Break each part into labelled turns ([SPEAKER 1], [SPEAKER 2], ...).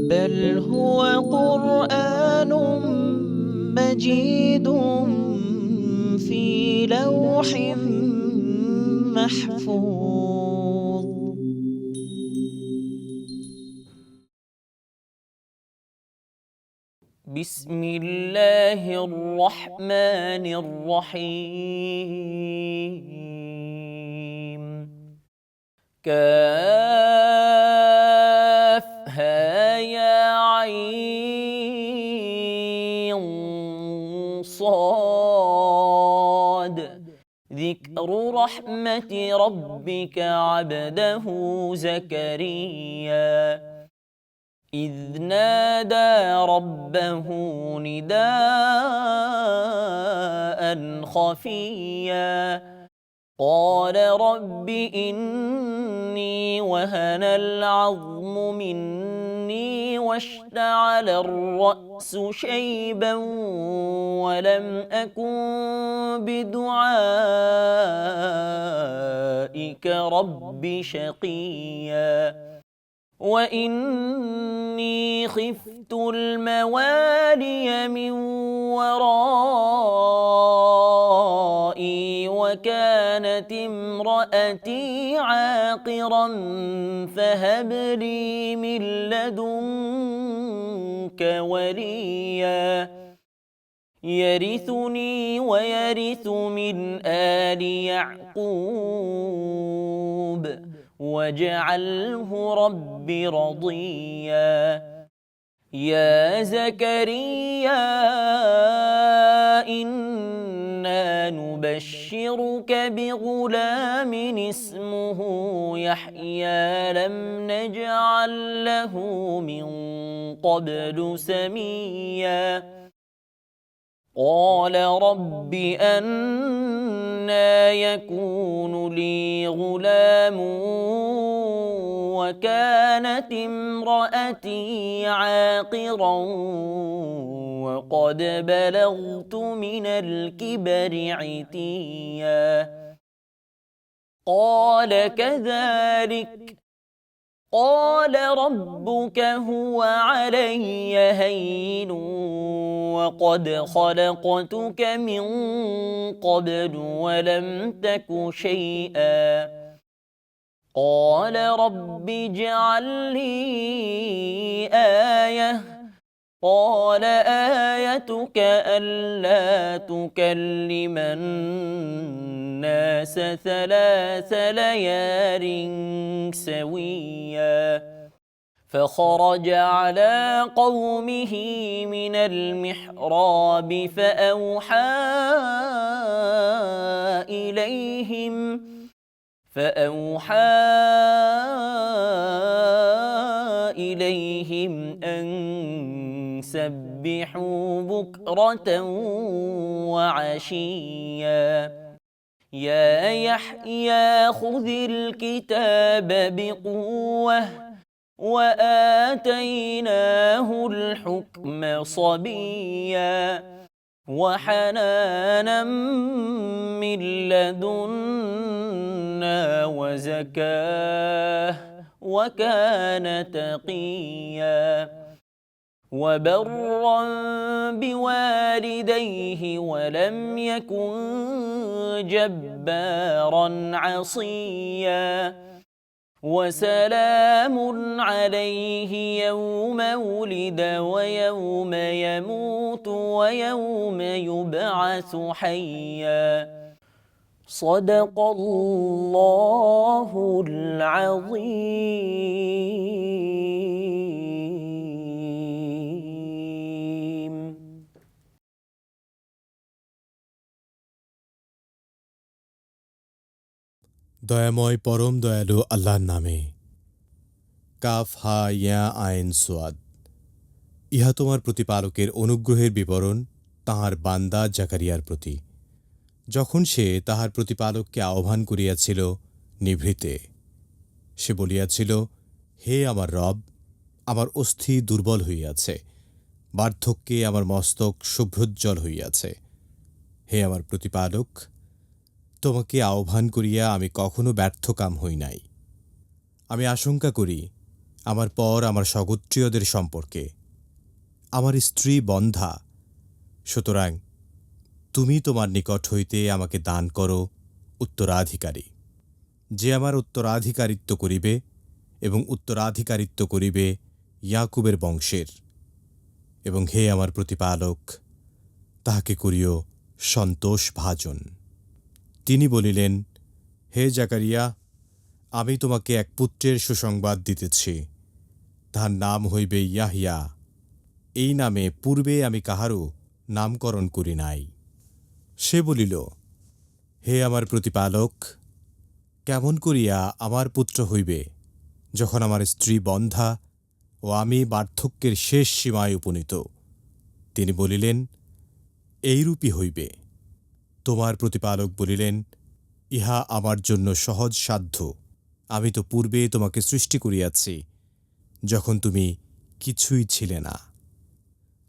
[SPEAKER 1] بل هو قرآن مجيد في لوح محفوظ. بسم الله الرحمن الرحيم. كافها يا عين صاد. ذكر رحمة ربك عبده زكريا إذ نادى ربه نداء خفيا قال رب إني وهن العظم مني واشتعل الرأس شيبا ولم أكن بدعائك رب شقيا وإني خفت الموالي من ورائي وكانت امرأتي عاقرا فهب لي من لدنك وليا يرثني ويرث من آل يعقوب واجعله رب رضيا. يا زكريا إنا نبشرك بغلام اسمه يحيى لم نجعل له من قبل سميا قال رب أنى يكون لي غلام وكانت امرأتي عاقرا وقد بلغت من الكبر عتيا قال كذلك قال ربك هو علي هين وقد خلقتك من قبل ولم تك شيئا قال رب اجعل لي آية قال آيتك ألا تكلم الناس 3 ليال سويا فخرج على قومه من المحراب فأوحى إليهم أن سبحوا بكرة وعشيا يا يحيى خذ الكتاب بقوة وآتيناه الحكم صبيا وحنانا من لدنا وزكاه وكان تقيا وبرا بوالديه ولم يكن جبارا عصيا وسلام عليه يوم ولد ويوم يموت ويوم يبعث حيا صدق الله العظيم.
[SPEAKER 2] দয়াময় পরম দয়ালু আল্লাহর নামে। কাফ হা ইয়া আইন সোয়াদ। ইহা তোমার প্রতিপালকের অনুগ্রহের বিবরণ তাহার বান্দা জাকারিয়ার প্রতি, যখন সে তাহার প্রতিপালককে আহ্বান করিয়াছিল নিভৃতে। সে বলিয়াছিল, হে আমার রব, আমার অস্থি দুর্বল হইয়াছে, বার্ধক্যে আমার মস্তক শুভ্রোজ্জ্বল হইয়াছে। হে আমার প্রতিপালক, তোমাকে আহ্বান করিয়া আমি কখনো ব্যর্থকাম হই নাই। আমি আশঙ্কা করি আমার পর আমার স্বগোত্রীয়দের সম্পর্কে। আমার স্ত্রী বন্ধা, সুতরাং তুমি তোমার নিকট হইতে আমাকে দান করো উত্তরাধিকারী। যে আমার উত্তরাধিকারিত্ব করিবে এবং উত্তরাধিকারিত্ব করিবে ইয়াকুবের বংশের, এবং হে আমার প্রতিপালক, তাহাকে করিও সন্তোষভাজন। তিনি বলিলেন, হে জাকারিয়া, আমি তোমাকে এক পুত্রের সুসংবাদ দিতেছি, তাহার নাম হইবে ইয়াহিয়া। এই নামে পূর্বে আমি কাহারও নামকরণ করি নাই। সে বলিল, হে আমার প্রতিপালক, কেমন করিয়া আমার পুত্র হইবে, যখন আমার স্ত্রী বন্ধা ও আমি বার্ধক্যের শেষ সীমায় উপনীত? তিনি বলিলেন, এইরূপই হইবে। তোমার প্রতিপালক বলিলেন, ইহা আমার জন্য সহজ সাধ্য। আমি তো পূর্বে তোমাকে সৃষ্টি করিয়াছি, যখন তুমি কিছুই ছিলে না।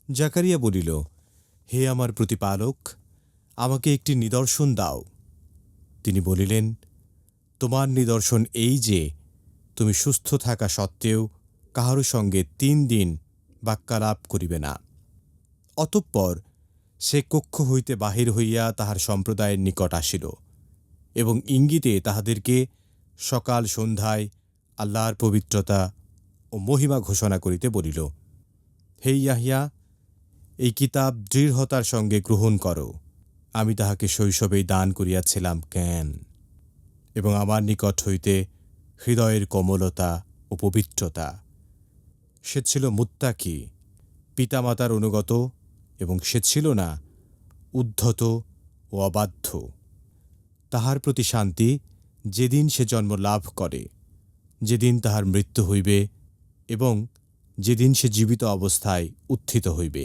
[SPEAKER 2] জাকারিয়া বলিল, হে আমার প্রতিপালক, আমাকে একটি নিদর্শন দাও। তিনি বলিলেন, তোমার নিদর্শন এই যে, তুমি সুস্থ থাকা সত্ত্বেও কাহারও সঙ্গে 3 দিন বাক্যালাপ করিবে না। অতঃপর সে কক্ষ হইতে বাহির হইয়া তাহার সম্প্রদায়ের নিকট আসিল এবং ইঙ্গিতে তাহাদেরকে সকাল সন্ধ্যায় আল্লাহর পবিত্রতা ও মহিমা ঘোষণা করিতে বলিল। হে ইয়াহিয়া, এই কিতাব দৃঢ়তার সঙ্গে গ্রহণ করো। আমি তাহাকে শৈশবেই দান করিয়াছিলাম জ্ঞান, এবং আমার নিকট হইতে হৃদয়ের কোমলতা ও পবিত্রতা। সে ছিল মুত্তাকি, পিতামাতার অনুগত, এবং সে ছিল না উদ্ধত ও অবাধ্য। তাহার প্রতি শান্তি যেদিন সে জন্ম লাভ করে, যেদিন তাহার মৃত্যু হইবে, এবং যেদিন সে জীবিত অবস্থায় উত্থিত হইবে।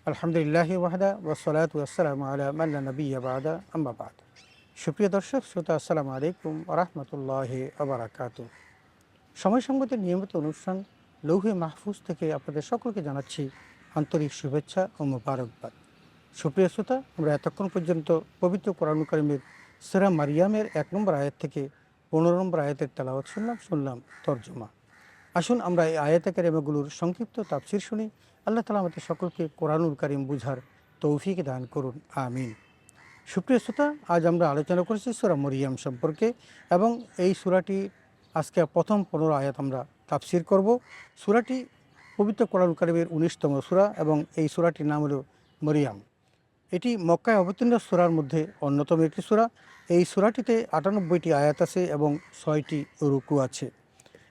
[SPEAKER 3] আলহামদুলিল্লাহ ওয়াহদা ওয়াসসালাতু ওয়াসসালামু আলা মান লা নাবিয়্যা বা'দা, আম্মা বা'দ। সুপ্রিয় দর্শক শ্রোতা, আসসালামু আলাইকুম ওয়া রাহমাতুল্লাহি ওয়া বারাকাতুহু। সময় সংগতের নিয়মিত অনুষ্ঠান লৌহে মাহফুজ থেকে আপনাদের সকলকে জানাচ্ছি আন্তরিক শুভেচ্ছা ও মোবারকবাদ। সুপ্রিয় শ্রোতা, আমরা এতক্ষণ পর্যন্ত পবিত্র কোরআনুল কারীমের সূরা মারিয়ামের 1 নম্বর আয়াত থেকে 15 নম্বর আয়াতের তেলাওয়াত শুনলাম তর্জমা। আসুন আমরা এই আয়াতে কারিমাগুলোর সংক্ষিপ্ত তাফসীর শুনি। আল্লাহ তাআলা আমাদের সকলকে কোরআনুল কারীম বুঝার তৌফিক দান করুন, আমিন। সুপ্রিয় শ্রোতা, আজ আমরা আলোচনা করেছি সূরা মরিয়ম সম্পর্কে, এবং এই সূরাটি আজকে প্রথম 15 আয়াত আমরা তাফসীর করব। সূরাটি পবিত্র কোরআনুল কারীমের 19তম সূরা, এবং এই সূরাটির নাম হলো মরিয়ম। এটি মক্কায় অবতীর্ণ সূরার মধ্যে অন্যতম একটি সূরা। এই সূরাটিতে 98টি আয়াত আছে এবং 6টি রুকু আছে।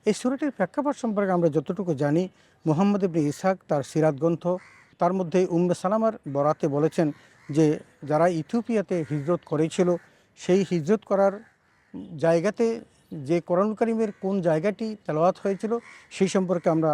[SPEAKER 3] এই সূরাটির প্রেক্ষাপট সম্পর্কে আমরা যতটুকু জানি, মুহাম্মদ ইবনে ইসহাক তার সিরাত গ্রন্থ, তার মধ্যে উম্মে সালামার বরাতে বলেছেন যে যারা ইথিওপিয়াতে হিজরত করেছিল, সেই হিজরত করার জায়গাতে যে কোরআনুল কারীমের কোন জায়গাটি তেলাওয়াত হয়েছিল সেই সম্পর্কে আমরা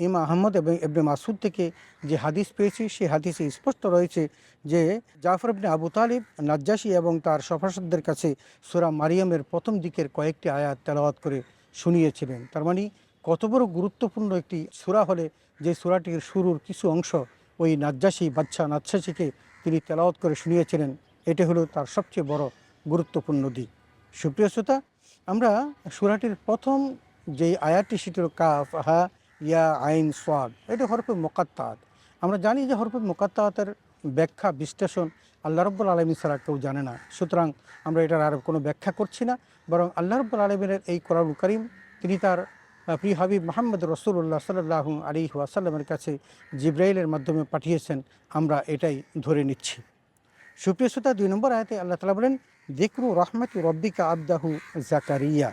[SPEAKER 3] ইমাম আহমদ এবং ইবনে মাসুদ থেকে যে হাদিস পেয়েছি, সেই হাদিসে স্পষ্ট রয়েছে যে জাফর ইবনে আবু তালিব নাজ্জাশী এবং তার সভাসদদের কাছে সূরা মারিয়ামের প্রথম দিকের কয়েকটি আয়াত তেলাওয়াত করে শুনিয়েছিলেন। তার মানে কত বড় গুরুত্বপূর্ণ একটি সূরা হলে যে সূরাটির শুরুর কিছু অংশ ওই নাজ্জাশী বাদশাহ নাজ্জাশীকে তিনি তেলাওয়াত করে শুনিয়েছিলেন, এটা হলো তার সবচেয়ে বড় গুরুত্বপূর্ণ দিক। সুপ্রিয় শ্রোতা, আমরা সূরাটির প্রথম যে আয়াতটি সেটি হলো কাফ হা ইয়া আইন সোয়াদ, এটা হরফে মুকাত্তাত। আমরা জানি যে হরফে মুকাত্তাতের ব্যাখ্যা বিশ্লেষণ আল্লাহ রাব্বুল আলামিন ছাড়া কেউ জানে না। সুতরাং আমরা এটার আর কোনো ব্যাখ্যা করছি না, বরং আল্লাহ রাব্বুল আলামিনের এই কোরআনুল কারীম তিনি তার প্রিয় হাবিব মুহাম্মদ রাসূলুল্লাহ সাল্লাল্লাহু আলাইহি ওয়াসাল্লামের কাছে জিবরাইলের মাধ্যমে পাঠিয়েছেন, আমরা এটাই ধরে নিচ্ছি। সুপ্রিয় শ্রোতা, 2 নম্বর আয়াতে আল্লাহ তাআলা বলেন, যিকরু রাহমাতি রাব্বিকা আবদাহু জাকারিয়া।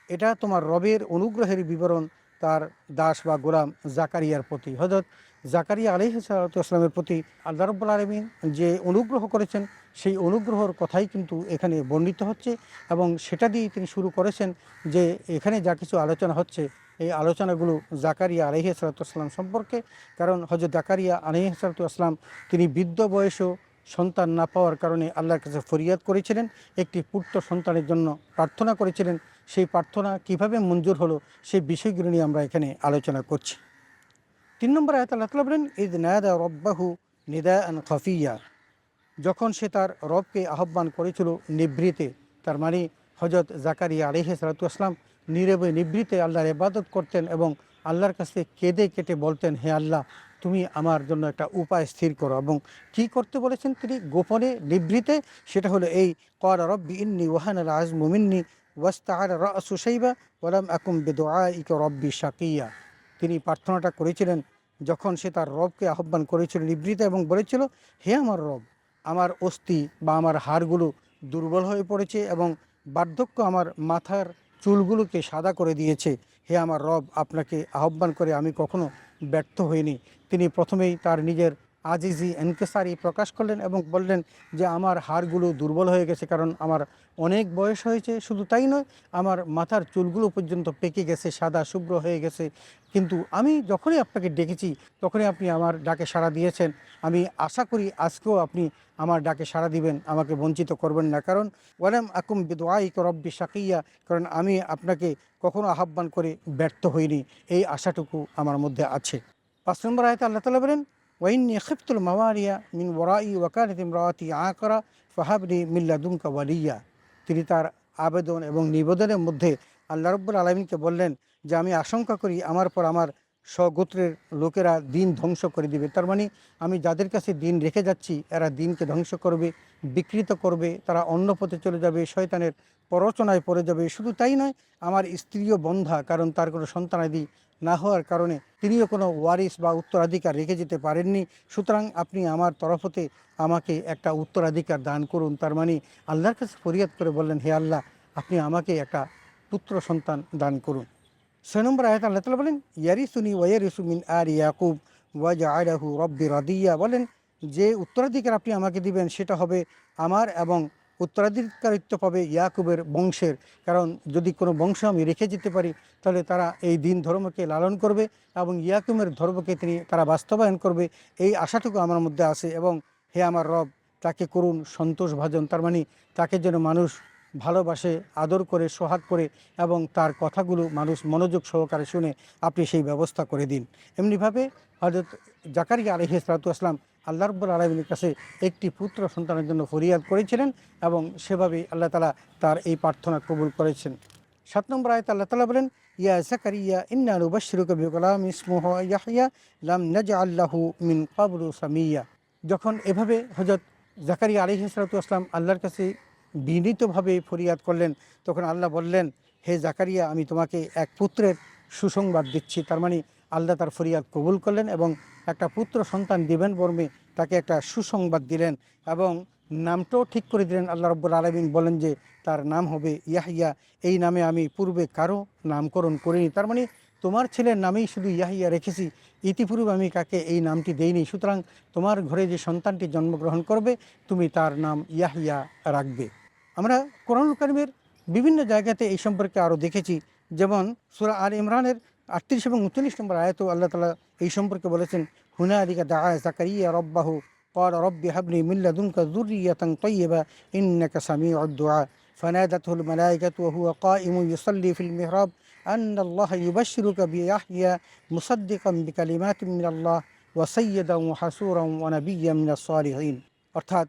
[SPEAKER 3] এটা তোমার রবের অনুগ্রহের বিবরণ তার দাস বা গোলাম জাকারিয়ার প্রতি। হযরত জাকারিয়া আলাইহিস সালাতু ওয়াসসালামের প্রতি আল্লাহ রাব্বুল আলামিন যে অনুগ্রহ করেছেন, সেই অনুগ্রহর কথাই কিন্তু এখানে বর্ণিত হচ্ছে, এবং সেটা দিয়েই তিনি শুরু করেছেন যে এখানে যা কিছু আলোচনা হচ্ছে এই আলোচনাগুলো জাকারিয়া আলাইহিস সালাতু ওয়াসসালাম সম্পর্কে। কারণ হযরত জাকারিয়া আলাইহিস সালাতু ওয়াসসালাম তিনি বৃদ্ধ বয়সেও সন্তান না পাওয়ার কারণে আল্লাহর কাছে ফরিয়াদ করেছিলেন, একটি পুত্র সন্তানের জন্য প্রার্থনা করেছিলেন। সেই প্রার্থনা কিভাবে মঞ্জুর হলো সেই বিষয়গুলো নিয়ে আমরা এখানে আলোচনা করছি। 3 নম্বর আয়াত আল্লাহ তাআলা বলেন, ইয নাদা রাব্বাহু নিদাআন খাফিয়্যা। যখন সে তার রবকে আহ্বান করেছিল নিভৃতে, তার মানে হজরত জাকারিয়া আলাইহিস সালাতু ওয়াসসালাম নীরবে নিভৃতে আল্লাহর ইবাদত করতেন এবং আল্লাহর কাছে কেঁদে কেটে বলতেন, হে আল্লাহ, তুমি আমার জন্য একটা উপায় স্থির করো। এবং কি করতে বলেছেন তিনি গোপনে নিভৃতে? সেটা হলো এই, ক্বালা রব্বি ইন্নী ওয়াহানাল আযমু মিন্নী ওয়াসতাআলা রাসু শাইবা ওয়া লাম আকুম বিদুআইকা রব্বি শাকিয়া। তিনি প্রার্থনাটা করেছিলেন যখন সে তার রবকে আহ্বান করেছিল নিভৃতে এবং বলেছিল, হে আমার রব, আমার অস্থি বা আমার হাড়গুলো দুর্বল হয়ে পড়েছে এবং বার্ধক্য আমার মাথার চুলগুলোকে সাদা করে দিয়েছে। হে আমার রব, আপনাকে আহ্বান করে আমি কখনো ব্যর্থ হইনি। তিনি প্রথমেই তার নিজের আজিজি এনকেসারি প্রকাশ করলেন এবং বললেন যে আমার হাড়গুলো দুর্বল হয়ে গেছে, কারণ আমার অনেক বয়স হয়েছে। শুধু তাই নয়, আমার মাথার চুলগুলো পর্যন্ত পেকে গেছে, সাদা শুভ্র হয়ে গেছে। কিন্তু আমি যখনই আপনাকে ডেকেছি তখনই আপনি আমার ডাকে সাড়া দিয়েছেন। আমি আশা করি আজকেও আপনি আমার ডাকে সাড়া দিবেন, আমাকে বঞ্চিত করবেন না। কারণ ওয়ালাম আকুম বিদুআইকা রব্বি শাকিয়া, কারণ আমি আপনাকে কখনো আহ্বান করে ব্যর্থ হইনি, এই আশাটুকু আমার মধ্যে আছে। ৫ নম্বর আয়াতে আল্লাহ তাআলা বলেন, ওয়াইন্নী খিফতুল মাওয়ারিয়া মিন ওয়ারাই ওয়া কানাত ইমরাতি আকরা ফাহাবলি মিন লাদুনকা ওয়ালিয়্যা। তিনি তার আবেদন এবং নিবেদনের মধ্যে আল্লাহ রাব্বুল আলামিনকে বললেন যে আমি আশঙ্কা করি আমার পর আমার স্বগোত্রের লোকেরা দিন ধ্বংস করে দিবে। তার মানে আমি যাদের কাছে দিন রেখে যাচ্ছি এরা দিনকে ধ্বংস করবে, বিকৃত করবে, তারা অন্য পথে চলে যাবে, শয়তানের প্ররোচনায় পড়ে যাবে। শুধু তাই নয়, আমার স্ত্রীও বন্ধা, কারণ তার কোনো সন্তানাদি না হওয়ার কারণে তিনিও কোনো ওয়ারিস বা উত্তরাধিকার রেখে যেতে পারেননি। সুতরাং আপনি আমার তরফ হতে আমাকে একটা উত্তরাধিকার দান করুন। তার মানে আল্লাহর কাছে ফরিয়াদ করে বললেন, হে আল্লাহ, আপনি আমাকে একটা পুত্র সন্তান দান করুন। ৬ নম্বর আয়াত আল্লাহ তাআলা বলেন, ইয়ারিসুনি ওয়া ইয়ারিসু মিন আলি ইয়াকুব ওয়াজআলাহু রব্বি রাদিয়া। বলেন যে উত্তরাধিকার আপনি আমাকে দিবেন সেটা হবে আমার, এবং উত্তরাধিকারিত্ব পাবে ইয়াকুবের বংশের। কারণ যদি কোনো বংশ আমি রেখে যেতে পারি তাহলে তারা এই দিন ধর্মকে লালন করবে এবং ইয়াকুবের ধর্মকে তারা বাস্তবায়ন করবে, এই আশাটুকু আমার মধ্যে আছে। এবং হে আমার রব, তাকে করুন সন্তোষভাজন। তার মানে তাকে যেন মানুষ ভালোবাসে, আদর করে, সোহাগ করে এবং তার কথাগুলো মানুষ মনোযোগ সহকারে শুনে, আপনি সেই ব্যবস্থা করে দিন। এমনিভাবে হযরত জাকারিয়া আলাইহিস সালাতু ওয়াসসালাম আল্লাহ রাব্বুল আলামিনের কাছে একটি পুত্র সন্তানের জন্য ফরিয়াদ করেছিলেন এবং সেভাবেই আল্লাহ তাআলা তার এই প্রার্থনা কবুল করেছেন। ৭ নম্বর আয়াতে আল্লাহ তাআলা বলেন, ইয়া জাকারিয়া ইন্না নুবাশশিরুকা বিগুলামিন ইসমুহু ইয়াহইয়া লাম নাজআল লাহু মিন ক্বাবলু সামিয়্যা। যখন এভাবে হযরত জাকারিয়া আলাইহিস সালাতু ওয়াসসালাম আল্লাহর কাছে বিনীতভাবে ফরিয়াদ করলেন, তখন আল্লাহ বললেন, হে জাকারিয়া, আমি তোমাকে এক পুত্রের সুসংবাদ দিচ্ছি। তার মানে আল্লাহ তার ফরিয়াদ কবুল করলেন এবং একটা পুত্র সন্তান দিবেন বর্মে তাকে একটা সুসংবাদ দিলেন এবং নামটাও ঠিক করে দিলেন। আল্লাহ রাব্বুল আলামিন বলেন যে তার নাম হবে ইয়াহইয়া। এই নামে আমি পূর্বে কারো নামকরণ করিনি। তার মানে তোমার ছেলের নামেই শুধু ইয়াহইয়া রেখেছি, ইতিপূর্বে আমি কাকে এই নামটি দেইনি। সুতরাং তোমার ঘরে যে সন্তানটি জন্মগ্রহণ করবে তুমি তার নাম ইয়াহইয়া রাখবে। আমরা কোরআনুল কারীমের বিভিন্ন জায়গাতে এই সম্পর্কে আরও দেখেছি, যেমন সূরা আল ইমরানের ৩৮ এবং ৩৯ নম্বর আয়াতেও আল্লাহ তাআলা এই সম্পর্কে বলেছেন, হুনালিকা দাআ জাকারিয়া রব্বাহু ক্বালা রব্বি হাবলি মিন লাদুনকা যুররিয়াতান তাইয়্যিবা ইন্নাকা সামিউদ দুআ ফানাদাতুহুল মালায়েকাতু ওয়া হুয়া কাইমুন ইউসাল্লি ফিল মিহরাব আন্নাল্লাহা ইউবাশশিরুকা বিয়াহইয়া মুসাদ্দিকান বিকালিমাতিন মিনাল্লাহ ওয়া সাইয়্যিদান ওয়া হাসূরান ওয়া নাবিয়্যাম মিনাস সালিহিন। অর্থাৎ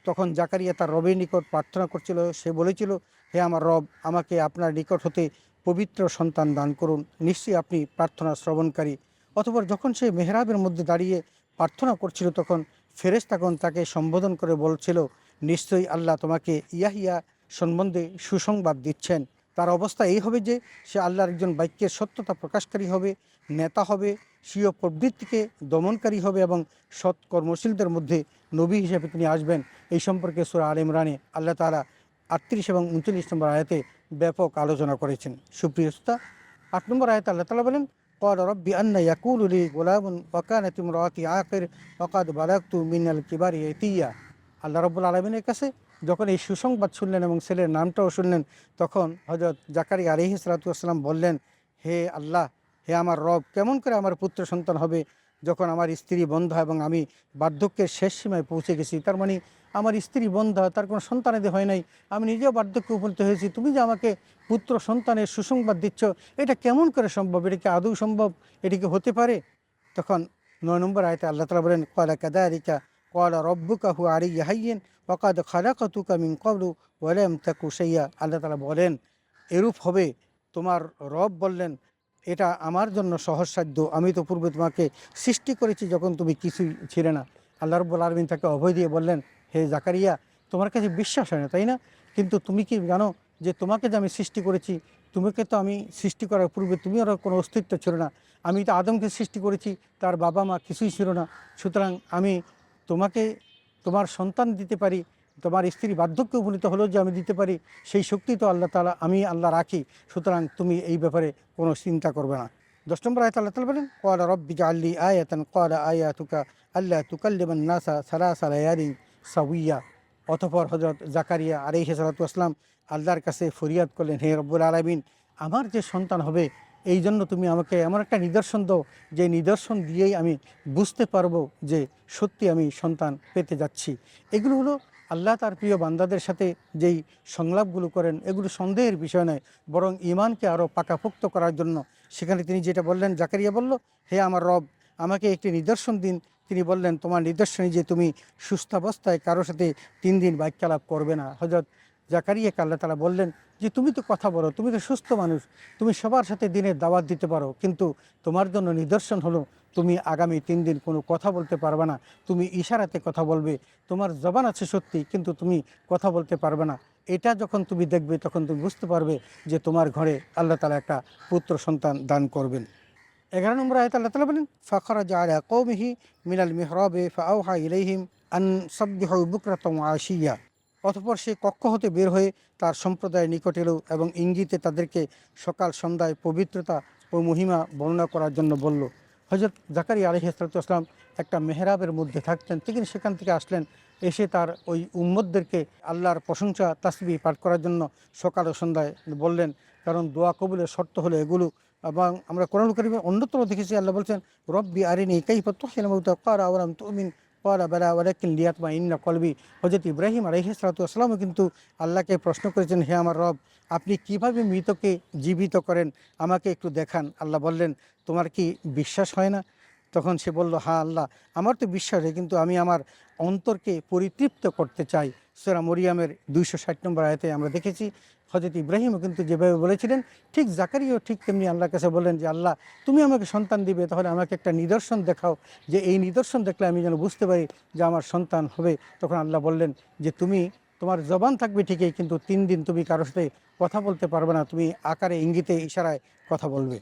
[SPEAKER 3] তখন জাকারিয়া তার রবের নিকট প্রার্থনা করছিল, সে বলেছিল, হে আমার রব, আমাকে আপনার নিকট হতে পবিত্র সন্তান দান করুন, নিশ্চয়ই আপনি প্রার্থনা শ্রবণকারী। অতঃপর যখন সে মেহরাবের মধ্যে দাঁড়িয়ে প্রার্থনা করছিল তখন ফেরেশতাগণ তাকে সম্বোধন করে বলছিল, নিশ্চয়ই আল্লাহ তোমাকে ইয়াহইয়া সম্বন্ধে সুসংবাদ দিচ্ছেন। তার অবস্থা এই হবে যে সে আল্লাহর একজন বাক্যের সত্যতা প্রকাশকারী হবে, নেতা হবে, স্বীয় প্রবৃত্তিকে দমনকারী হবে এবং সৎ কর্মশীলদের মধ্যে নবী হিসেবে তিনি আসবেন। এই সম্পর্কে সূরা আল ইমরানে আল্লাহ তাআলা ৩৮ এবং ৩৯ নম্বর আয়াতে ব্যাপক আলোচনা করেছেন। সুপ্রিয় শ্রোতা, ৮ নম্বর আয়াতে আল্লাহ তাআলা বলেন, ক্বালা রব্বি আন্না ইয়াকুলু লি গুলামুন ওয়া কানাত ইমরাতি আকির ওয়া কাদ বালাগতু মিনাল কিবারি ইতিয়া। আল্লাহ রাব্বুল আলামিনের কাছে যখন এই সুসংবাদ শুনলেন এবং ছেলের নামটাও শুনলেন, তখন হযরত জাকারিয়া আলাইহিস সালাতু ওয়াসসালাম বললেন, হে আল্লাহ, হে আমার রব, কেমন করে আমার পুত্র সন্তান হবে যখন আমার স্ত্রী বন্ধা এবং আমি বার্ধক্যের শেষ সীমায় পৌঁছে গেছি। তার মানে আমার স্ত্রী বন্ধা, তার কোনো সন্তানাদি হয় নাই, আমি নিজেও বার্ধক্যে উপনীত হয়েছি, তুমি যে আমাকে পুত্র সন্তানের সুসংবাদ দিচ্ছ, এটা কেমন করে সম্ভব? এটা কি আদৌ সম্ভব? এটি কি হতে পারে? তখন ৯ নম্বর আয়াতে আল্লাহ তাআলা বলেন, ক্বালা কাযালিকা ক্বালা রব্বুকা হুয়া আলাইয়া হাইয়্যিন ওয়া ক্বাদ খালাকতুকা মিন ক্বাবলু ওয়া লাম তাকু শাইয়্যা। আল্লাহ তাআলা বলেন এরূপ হবে, তোমার রব বললেন এটা আমার জন্য সহজসাধ্য, আমি তো পূর্বে তোমাকে সৃষ্টি করেছি যখন তুমি কিছুই ছিলে না। আল্লাহ রাব্বুল আলামিন তাকে অভয় দিয়ে বললেন, হে জাকারিয়া, তোমার কাছে বিশ্বাস হয় না তাই না? কিন্তু তুমি কি জানো যে তোমাকে যে আমি সৃষ্টি করেছি, তোমাকে তো আমি সৃষ্টি করার পূর্বে তুমি আর কোনো অস্তিত্ব ছিল না। আমি তো আদমকে সৃষ্টি করেছি, তার বাবা মা কিছুই ছিল না। সুতরাং আমি তোমাকে তোমার সন্তান দিতে পারি, তোমার স্ত্রী বার্ধক্যে উপনীত হলেও যে আমি দিতে পারি, সেই শক্তি তো আল্লাহ তাআলা আমি আল্লাহ রাখি। সুতরাং তুমি এই ব্যাপারে কোনো চিন্তা করবে না। 10 নম্বর আয়াতে আল্লাহ তাআলা বলেন, ক্বালা রব্বি জাআললি আয়াতান ক্বালা আয়াতুকা আল্লা তুকাল্লিমান নাসা সালাসা লায়ালিন সাওয়্যা। অতঃপর হযরত জাকারিয়া আলাইহিস সালাতু ওয়াস সালাম আল্লাহর কাছে ফরিয়াদ করলেন, হে রব্বুল আলামিন, আমার যে সন্তান হবে এই জন্য তুমি আমাকে এমন একটা নিদর্শন দাও যে নিদর্শন দিয়েই আমি বুঝতে পারবো যে সত্যি আমি সন্তান পেতে যাচ্ছি। এগুলো হলো আল্লাহ তার প্রিয় বান্দাদের সাথে যেই সংলাপগুলো করেন, এগুলো সন্দেহের বিষয় নয়, বরং ঈমানকে আরও পাকাপোক্ত করার জন্য। সেখানে তিনি যেটা বললেন, জাকারিয়া বলল, হে আমার রব, আমাকে একটি নিদর্শন দিন। তিনি বললেন, তোমার নিদর্শনে যে তুমি সুস্থাবস্থায় কারোর সাথে 3 দিন বাক্যালাপ করবে না। হযরত জাকারিয়াকে আল্লাহ তাআলা বললেন যে তুমি তো কথা বলো, তুমি তো সুস্থ মানুষ, তুমি সবার সাথে দিনের দাওয়াত দিতে পারো, কিন্তু তোমার জন্য নিদর্শন হলো তুমি আগামী 3 দিন কোনো কথা বলতে পারবে না, তুমি ইশারাতে কথা বলবে। তোমার জবান আছে সত্যি, কিন্তু তুমি কথা বলতে পারবে না। এটা যখন তুমি দেখবে তখন তুমি বুঝতে পারবে যে তোমার ঘরে আল্লাহ তাআলা একটা পুত্র সন্তান দান করবেন। 11 নম্বর আয়াতে আল্লাহ তাআলা বলেন, ফাখরাজা আলা কওমিহি মিনাল মিহরাবে ফাআওহা ইলাইহিম আন সাব্বিহু বুকরাতাম ওয়া আশিয়্যা। অতঃপর সে কক্ষ হতে বের হয়ে তার সম্প্রদায়ের নিকট এলো এবং ইঙ্গিতে তাদেরকে সকাল সন্ধ্যায় পবিত্রতা ও মহিমা বর্ণনা করার জন্য বলল। হযরত জাকারিয়া আলাইহিস সালাতু ওয়াস সালাম একটা মেহরাবের মধ্যে থাকতেন, তিনি সেখান থেকে আসলেন, এসে তার ওই উম্মতদেরকে আল্লাহর প্রশংসা তাসবিহ পাঠ করার জন্য সকাল ও সন্ধ্যায় বললেন। কারণ দোয়া কবুলের শর্ত হলো এগুলো। এবং আমরা কোরআন কারীমে অন্যত্র দেখেছি আল্লাহ বলছেন, রব্বি আরিনি কাইফা তুহয়িল মাউতা ক্বালা আওয়ালাম তুমিন ক্বালা বালা ওয়ালাকিন লিয়াতমাইন্না কলবি। হযরত ইব্রাহিম আলাইহিস সালাতু ওয়াস সালামও কিন্তু আল্লাহকে প্রশ্ন করেছেন, হে আমার রব, আপনি কিভাবে মৃতকে জীবিত করেন, আমাকে একটু দেখান। আল্লাহ বললেন, তোমার কি বিশ্বাস হয় না? তখন সে বলল, হ্যাঁ আল্লাহ, আমার তো বিশ্বাস হয়, কিন্তু আমি আমার অন্তরকে পরিতৃপ্ত করতে চাই। সূরা মরিয়মের 260 নম্বর আয়াতে আমরা দেখেছি হযরত ইব্রাহিমও কিন্তু যেভাবে বলেছিলেন, ঠিক জাকারিয়াও ঠিক তেমনি আল্লাহর কাছে বললেন যে আল্লাহ, তুমি আমাকে সন্তান দিবে, তাহলে আমাকে একটা নিদর্শন দেখাও, যে এই নিদর্শন দেখলে আমি যেন বুঝতে পারি যে আমার সন্তান হবে। তখন আল্লাহ বললেন যে তোমার জবান থাকবে ঠিকই, কিন্তু 3 দিন তুমি কারোর সাথে কথা বলতে পারবে না, তুমি আকারে ইঙ্গিতে ইশারায় কথা বলবে।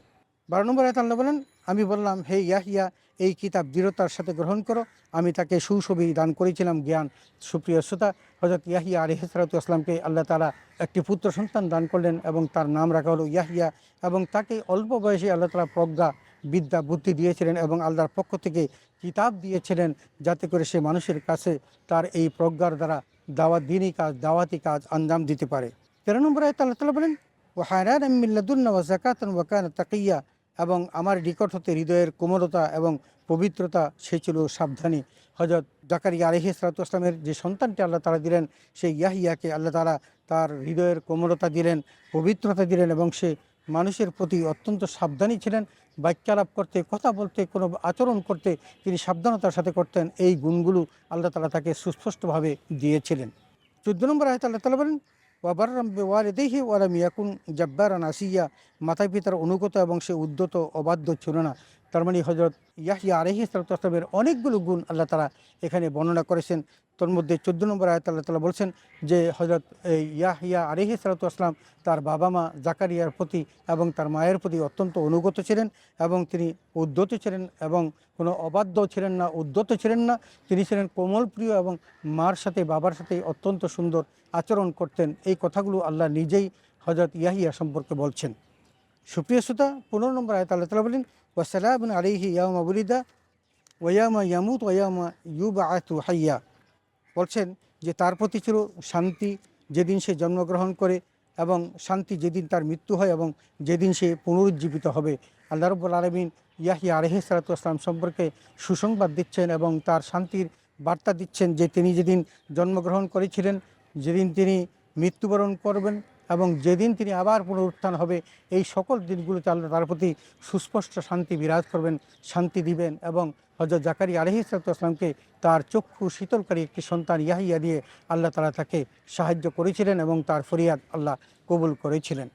[SPEAKER 3] 12 নম্বর আয়াতে আল্লাহ বলেন, আমি বললাম, হে ইয়াহিয়া, এই কিতাব দৃঢ়তার সাথে গ্রহণ করো, আমি তাকে সুছবি দান করেছিলাম জ্ঞান। সুপ্রিয় শ্রোতা, হযরত ইয়াহিয়া আলাইহিস সালাতু ওয়াস সালামকে আল্লাহ তাআলা একটি পুত্র সন্তান দান করলেন এবং তার নাম রাখা হলো ইয়াহিয়া। এবং তাকে অল্প বয়সে আল্লাহ তাআলা প্রজ্ঞা, বিদ্যা, বুদ্ধি দিয়েছিলেন এবং আল্লাহর পক্ষ থেকে কিতাব দিয়েছিলেন, যাতে করে সে মানুষের কাছে তার এই প্রজ্ঞার দ্বারা দাওয়াতি কাজ আঞ্জাম দিতে পারে। 13 নম্বর আয়াতে আল্লাহ তাআলা বলেন, ওয়া হানানাম মিন লাদুন্না ওয়া যাকাতান ওয়া কানা তাকিয়্যা। এবং আমার নিকট হতে হৃদয়ের কোমলতা এবং পবিত্রতা, সে ছিল সাবধানী। হযরত জাকারিয়া আলাইহিস সালাতু ওয়াস সালামের যে সন্তানটি আল্লাহ তাআলা দিলেন, সেই ইয়াহিয়াকে আল্লাহ তাআলা তার হৃদয়ের কোমলতা দিলেন, পবিত্রতা দিলেন, এবং সে মানুষের প্রতি অত্যন্ত সাবধানী ছিলেন। বাক্যালাপ করতে, কথা বলতে, কোনো আচরণ করতে তিনি সাবধানতার সাথে করতেন। এই গুণগুলো আল্লাহ তাআলা তাকে সুস্পষ্টভাবে দিয়েছিলেন। 14 নম্বর আয়াতে আল্লাহ তাআলা বলেন, ওয়াবাররাম বিওয়ালিদাইহি ওয়া লাম ইয়াকুন জাব্বারান আসিয়্যা। মাতা পিতার অনুগত এবং সে উদ্যত অবাধ্য ছিল না। তার মানে হযরত ইয়াহইয়া আলাইহিস সালাতু ওয়াস সালামের অনেকগুলো গুণ আল্লাহ তাআলা এখানে বর্ণনা করেছেন। তোর মধ্যে 14 নম্বর আয়াতে আল্লাহ তাআলা বলছেন যে হযরত ইয়াহইয়া আলাইহিস সালাতু ওয়াস সালাম তার বাবা মা জাকারিয়ার প্রতি এবং তার মায়ের প্রতি অত্যন্ত অনুগত ছিলেন এবং তিনি উদ্যত ছিলেন এবং কোনো অবাধ্য ছিলেন না, উদ্যত ছিলেন না। তিনি ছিলেন কোমল প্রিয় এবং মার সাথে, বাবার সাথে অত্যন্ত সুন্দর আচরণ করতেন। এই কথাগুলো আল্লাহ নিজেই হযরত ইয়াহইয়া সম্পর্কে বলছেন। সুপ্রিয় শ্রোতা, 15 নম্বর আয়াতে আল্লাহ তাআলা বলেন, ওয়া সালামুন আলাইহি ইয়াওমা বুলিদা ওয়া ইয়াওমা ইয়ামুত ওয়া ইয়াওমা ইউবআসু হাইয়্যা। বলছেন যে তার প্রতি ছিল শান্তি যেদিন সে জন্মগ্রহণ করে, এবং শান্তি যেদিন তার মৃত্যু হয়, এবং যেদিন সে পুনরুজ্জীবিত হবে। আল্লাহ রাব্বুল আলামিন ইয়াহইয়া আলাইহিস সালাতু ওয়াস সালাম সম্পর্কে সুসংবাদ দিচ্ছেন এবং তার শান্তির বার্তা দিচ্ছেন যে তিনি যেদিন জন্মগ্রহণ করেছিলেন, যেদিন তিনি মৃত্যুবরণ করবেন, এবং যেদিন তিনি আবার পুনরুত্থান হবে এই সকল দিনগুলোতে আল্লাহ তার প্রতি সুস্পষ্ট শান্তি বিরাজ করবেন, শান্তি দিবেন। এবং হযরত জাকারিয়া আলাইহিস সালামকে তার চক্ষু শীতলকারী একটি সন্তান ইয়াহিয়া দিয়ে আল্লাহ তাআলা তাকে সাহায্য করেছিলেন এবং তার ফরিয়াদ আল্লাহ কবুল করেছিলেন।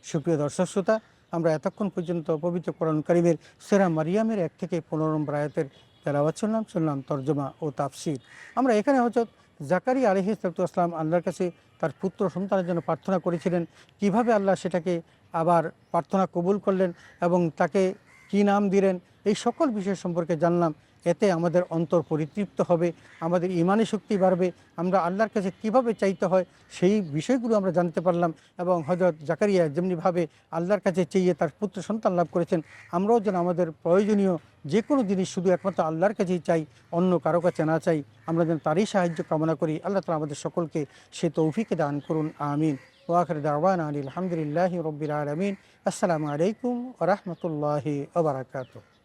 [SPEAKER 3] সুপ্রিয় দর্শক শ্রোতা, আমরা এতক্ষণ পর্যন্ত পবিত্র কোরআন কারীমের সূরা মারিয়ামের 1 থেকে 15 নম্বর আয়াতের তেলাওয়াত শুনলাম তর্জমা ও তাফসীর। আমরা এখানে হযরত জাকারিয়া আলাইহিস সালাম আল্লাহর কাছে তার পুত্র সন্তানের জন্য প্রার্থনা করেছিলেন, কিভাবে আল্লাহ সেটাকে আবার প্রার্থনা কবুল করলেন এবং তাকে কী নাম দিলেন, এই সকল বিষয় সম্পর্কে জানলাম। এতে আমাদের অন্তর পরিতৃপ্ত হবে, আমাদের ইমানি শক্তি বাড়বে, আমরা আল্লাহর কাছে কিভাবে চাইতে হয় সেই বিষয়গুলো আমরা জানতে পারলাম। এবং হযরত জাকারিয়া যেমনিভাবে আল্লাহর কাছে চেয়ে তার পুত্র সন্তান লাভ করেছেন, আমরাও যেন আমাদের প্রয়োজনীয় যে কোনো জিনিস শুধু একমাত্র আল্লাহর কাছেই চাই, অন্য কারো কাছে না চাই। আমরা যেন তারই সাহায্য কামনা করি। আল্লাহ তাআলা আমাদের সকলকে সে তৌফিক দান করুন, আমিন। ওয়া আখিরু দাওয়ানা আলহামদুলিল্লাহি রাব্বিল আলামিন। আসসালামু আলাইকুম ওয়া রাহমাতুল্লাহি ওয়া বারাকাতুহু।